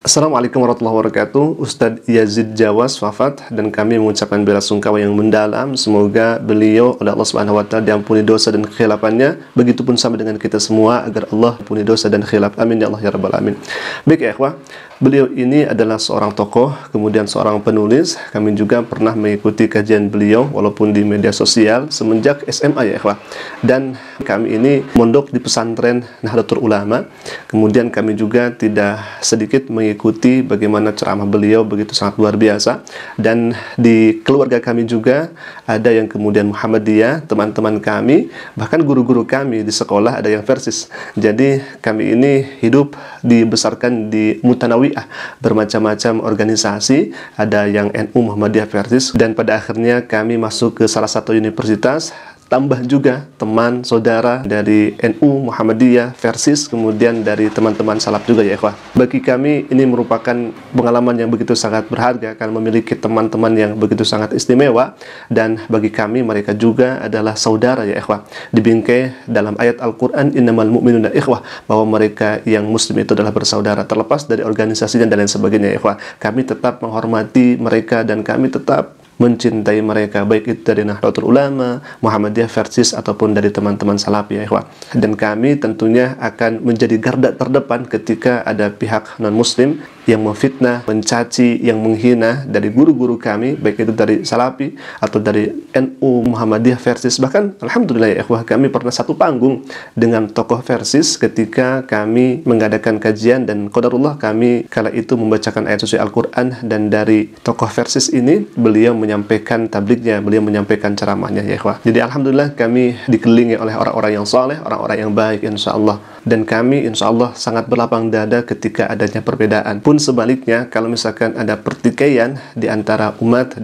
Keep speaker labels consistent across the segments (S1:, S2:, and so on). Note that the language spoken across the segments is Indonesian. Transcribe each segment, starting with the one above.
S1: Assalamualaikum warahmatullahi wabarakatuh. Ustadz Yazid Jawas wafat dan kami mengucapkan bela sungkawa yang mendalam. Semoga beliau oleh Allah Subhanahu wa taala diampuni dosa dan kekhilafannya. Begitupun sama dengan kita semua agar Allah ampuni dosa dan khilaf. Amin ya Allah ya rabbal alamin. Baik ya ikhwah, beliau ini adalah seorang tokoh, kemudian seorang penulis. Kami juga pernah mengikuti kajian beliau walaupun di media sosial semenjak SMA ya ikhwah. Dan kami ini mondok di pesantren Nahdlatul Ulama. Kemudian kami juga tidak sedikit mengikuti bagaimana ceramah beliau begitu sangat luar biasa. Dan di keluarga kami juga ada yang kemudian Muhammadiyah, teman-teman kami, bahkan guru-guru kami di sekolah ada yang Persis. Jadi kami ini hidup dibesarkan di Mutanawiyah, bermacam-macam organisasi, ada yang NU Muhammadiyah Persis, dan pada akhirnya kami masuk ke salah satu universitas, tambah juga teman saudara dari NU Muhammadiyah Persis, kemudian dari teman-teman salaf juga ya ikhwah. Bagi kami ini merupakan pengalaman yang begitu sangat berharga karena memiliki teman-teman yang begitu sangat istimewa, dan bagi kami mereka juga adalah saudara ya ikhwah. Dibingkai dalam ayat Al-Qur'an innamal mu'minuna ikhwah, bahwa mereka yang muslim itu adalah bersaudara, terlepas dari organisasinya dan lain sebagainya ya ikhwah. Kami tetap menghormati mereka dan kami tetap mencintai mereka, baik itu dari Nahdlatul Ulama, Muhammadiyah Persis ataupun dari teman-teman salaf ya ikhwan. Dan kami tentunya akan menjadi garda terdepan ketika ada pihak non-muslim yang memfitnah, mencaci, yang menghina dari guru-guru kami, baik itu dari Salafi atau dari NU Muhammadiyah Persis. Bahkan alhamdulillah ya ikhwah, kami pernah satu panggung dengan tokoh Persis ketika kami mengadakan kajian, dan qadarullah kami kala itu membacakan ayat suci Al-Qur'an, dan dari tokoh Persis ini beliau menyampaikan tabliknya, beliau menyampaikan ceramahnya ya ikhwah. Jadi alhamdulillah kami dikelilingi oleh orang-orang yang saleh, orang-orang yang baik insyaallah, dan kami insyaallah sangat berlapang dada ketika adanya perbedaan. Pun sebaliknya, kalau misalkan ada pertikaian di antara umat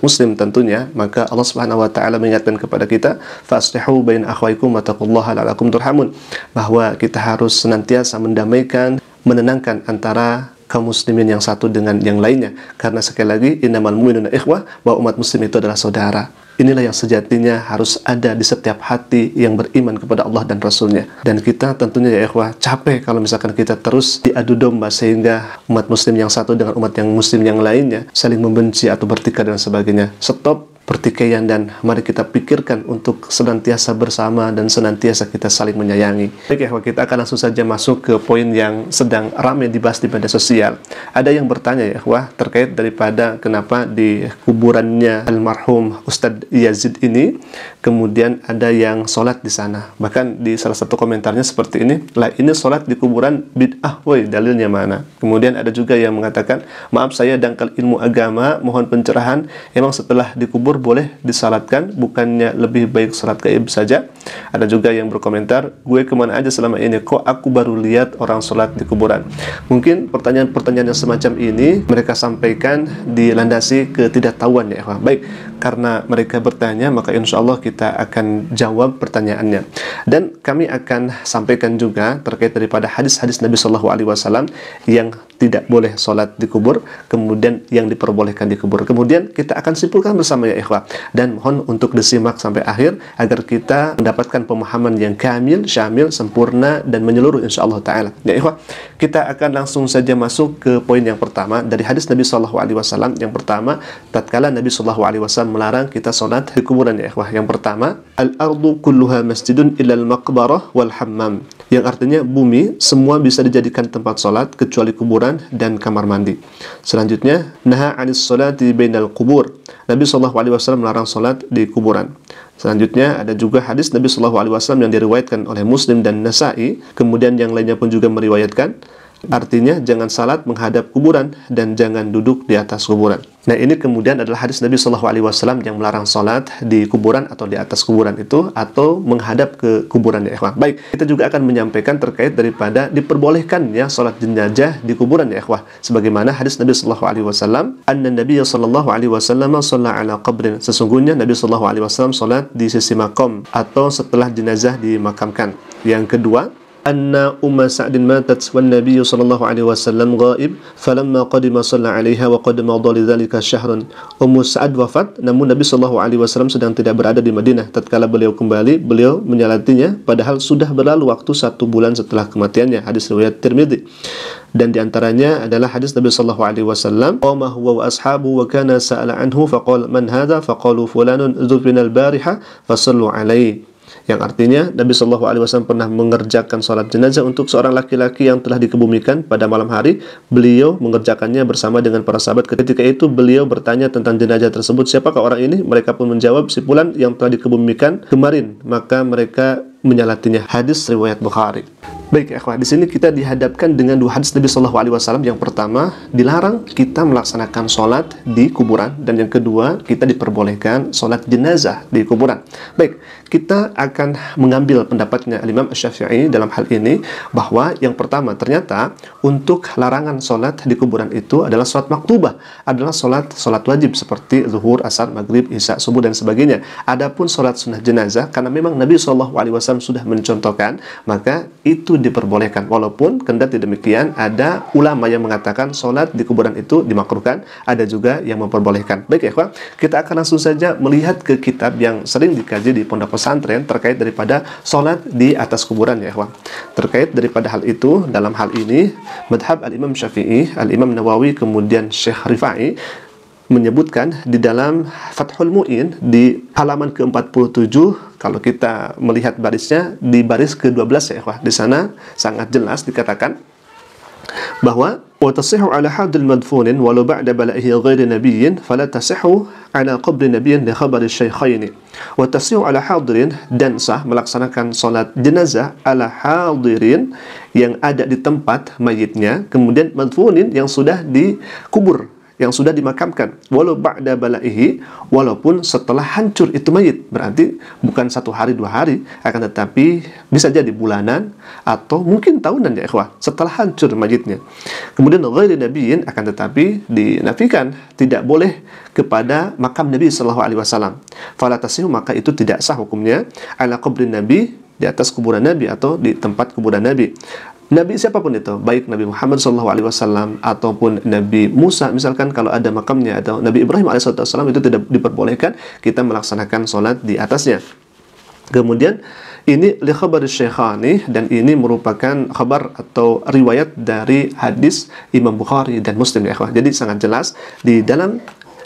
S1: muslim tentunya, maka Allah Subhanahu wa taala mengingatkan kepada kita, faslihu bain akhwaikum wattaqullaha la'allakum turhamun, bahwa kita harus senantiasa mendamaikan, menenangkan antara kaum muslimin yang satu dengan yang lainnya, karena sekali lagi innamal mu'minuna ikhwah, bahwa umat muslim itu adalah saudara. Inilah yang sejatinya harus ada di setiap hati yang beriman kepada Allah dan Rasulnya. Dan kita tentunya ya ikhwah capek kalau misalkan kita terus diadu domba sehingga umat muslim yang satu dengan umat yang muslim yang lainnya saling membenci atau bertikai dan sebagainya. Stop pertikaian dan mari kita pikirkan untuk senantiasa bersama dan senantiasa kita saling menyayangi. Baik ya, kita akan langsung saja masuk ke poin yang sedang ramai dibahas di media sosial. Ada yang bertanya ya wah, terkait daripada kenapa di kuburannya almarhum Ustadz Yazid ini kemudian ada yang sholat di sana. Bahkan di salah satu komentarnya seperti ini, lah ini sholat di kuburan bid'ah, woi dalilnya mana? Kemudian ada juga yang mengatakan, maaf saya dangkal ilmu agama, mohon pencerahan, emang setelah dikubur boleh disalatkan, bukannya lebih baik salat gaib saja? Ada juga yang berkomentar, gue kemana aja selama ini, kok aku baru lihat orang salat di kuburan? Mungkin pertanyaan-pertanyaan yang semacam ini mereka sampaikan dilandasi ketidaktahuan ya. Baik, karena mereka bertanya, maka insya Allah kita akan jawab pertanyaannya. Dan kami akan sampaikan juga terkait daripada hadis-hadis Nabi Shallallahu Alaihi Wasallam yang tidak boleh sholat di kubur, kemudian yang diperbolehkan di kubur. Kemudian kita akan simpulkan bersama ya ikhwah, dan mohon untuk disimak sampai akhir agar kita mendapatkan pemahaman yang kamil, syamil, sempurna dan menyeluruh insyaallah taala. Ya ikhwah, kita akan langsung saja masuk ke poin yang pertama dari hadis Nabi Shallallahu Alaihi Wasallam. Yang pertama, tatkala Nabi Shallallahu Alaihi Wasallam melarang kita sholat di kuburan ya ikhwah. Yang pertama, al-ardu kulluha masjidun illal maqbarah wal hammam, yang artinya bumi semua bisa dijadikan tempat sholat kecuali kuburan dan kamar mandi. Selanjutnya, naha 'anis sholati bainal qubur, Nabi sallallahu alaihi wasallam melarang salat di kuburan. Selanjutnya ada juga hadis Nabi sallallahu alaihi wasallam yang diriwayatkan oleh Muslim dan Nasa'i, kemudian yang lainnya pun juga meriwayatkan. Artinya jangan salat menghadap kuburan dan jangan duduk di atas kuburan. Nah, ini kemudian adalah hadis Nabi Shallallahu Alaihi Wasallam yang melarang salat di kuburan atau di atas kuburan itu, atau menghadap ke kuburan ya ikhwah. Baik, kita juga akan menyampaikan terkait daripada diperbolehkannya salat jenazah di kuburan ya ikhwah. Sebagaimana hadis Nabi Shallallahu Alaihi Wasallam, anna Nabi Shallallahu Alaihi Wasallam shalla ala qabrin, sesungguhnya Nabi Shallallahu Alaihi Wasallam salat di sisi makam atau setelah jenazah dimakamkan. Yang kedua, anna Umma Sa'din matat wan Nabiy sallallahu alaihi wasallam ghaib falamma qadima shalla 'alaiha wa qad madha lidzalika syahrun. Ummu Sa'ad wafat namun Nabi sallallahu alaihi wasallam sedang tidak berada di Madinah. Tatkala beliau kembali, beliau menyalatinya padahal sudah berlalu waktu 1 bulan setelah kematiannya. Hadis riwayat Tirmidzi. Dan diantaranya adalah hadis Nabi sallallahu alaihi wasallam, qama huwa wa ashabu wa kana sa'ala anhu faqala man hadha faqalu fulanun dzufina al-bariha fasallu alaihi. Yang artinya Nabi Shallallahu Alaihi Wasallam pernah mengerjakan sholat jenazah untuk seorang laki-laki yang telah dikebumikan pada malam hari. Beliau mengerjakannya bersama dengan para sahabat. Ketika itu beliau bertanya tentang jenazah tersebut, siapakah orang ini? Mereka pun menjawab, si fulan yang telah dikebumikan kemarin. Maka mereka menyalatinya. Hadis riwayat Bukhari. Baik, ikhwah, di sini kita dihadapkan dengan 2 hadis Nabi Shallallahu Alaihi Wasallam. Yang pertama, dilarang kita melaksanakan sholat di kuburan, dan yang kedua, kita diperbolehkan sholat jenazah di kuburan. Baik, kita akan mengambil pendapatnya Imam Asy-Syafi'i dalam hal ini, bahwa yang pertama, ternyata untuk larangan sholat di kuburan itu adalah sholat maktubah, adalah sholat wajib seperti zuhur, asar, maghrib, isya, subuh dan sebagainya. Adapun sholat sunnah jenazah, karena memang Nabi Shallallahu Alaihi Wasallam sudah mencontohkan, maka itu diperbolehkan. Walaupun kendati demikian, ada ulama yang mengatakan sholat di kuburan itu dimakruhkan, ada juga yang memperbolehkan. Baik, ikhwan, kita akan langsung saja melihat ke kitab yang sering dikaji di pondok pesantren terkait daripada sholat di atas kuburan, ya ikhwan. Terkait daripada hal itu, dalam hal ini madhab al-Imam Syafi'i, al-Imam Nawawi, kemudian Syekh Rifai menyebutkan di dalam Fathul Mu'in di halaman ke-47, kalau kita melihat barisnya di baris ke-12, ya ikhwah, di sana sangat jelas dikatakan bahwa wa tasihhu ala hadil madfunin walau ba'da bala'ihi ghairi nabiyyin fala tasihhu ala qabri nabiyyin li khabari syaikhaini. Wa tasihhu ala hadirin, dan sah melaksanakan salat jenazah ala hadirin yang ada di tempat mayitnya, kemudian madfunin yang sudah dikubur, yang sudah dimakamkan, walau ba'da balaihi, walaupun setelah hancur itu mayit. Berarti bukan 1 hari 2 hari, akan tetapi bisa jadi bulanan atau mungkin tahunan, ya ikhwah, setelah hancur mayitnya. Kemudian ghairi nabiyyin, akan tetapi dinafikan, tidak boleh kepada makam Nabi sallallahu alaihi wasallam. Fala tasihu, maka itu tidak sah hukumnya ala qabrin nabi, di atas kuburan Nabi atau di tempat kuburan Nabi. Nabi siapapun itu, baik Nabi Muhammad SAW ataupun Nabi Musa, misalkan kalau ada makamnya, atau Nabi Ibrahim AS, itu tidak diperbolehkan kita melaksanakan sholat di atasnya. Kemudian ini li khabar syekhani, dan ini merupakan khabar atau riwayat dari hadis Imam Bukhari dan Muslim, ya ikhwah. Jadi sangat jelas di dalam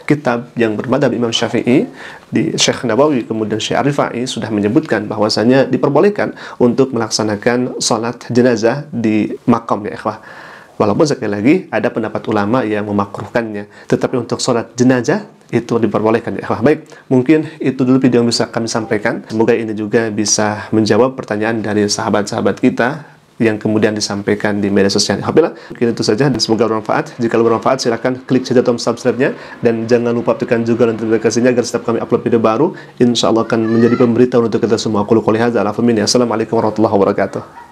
S1: kitab yang bermadhab Imam Syafi'i, di Syekh Nawawi kemudian Syekh Rifai sudah menyebutkan bahwasanya diperbolehkan untuk melaksanakan salat jenazah di makam, ya ikhwah. Walaupun sekali lagi ada pendapat ulama yang memakruhkannya, tetapi untuk salat jenazah itu diperbolehkan, ya ikhwah. Baik, mungkin itu dulu video yang bisa kami sampaikan. Semoga ini juga bisa menjawab pertanyaan dari sahabat-sahabat kita yang kemudian disampaikan di media sosial. Alhamdulillah, mungkin itu saja, dan semoga bermanfaat. Jika bermanfaat, silahkan klik saja tombol subscribe-nya, dan jangan lupa tekan juga notifikasinya agar setiap kami upload video baru, insya Allah akan menjadi pemberitahuan untuk kita semua. Aku qouli hadza, Assalamualaikum warahmatullahi wabarakatuh.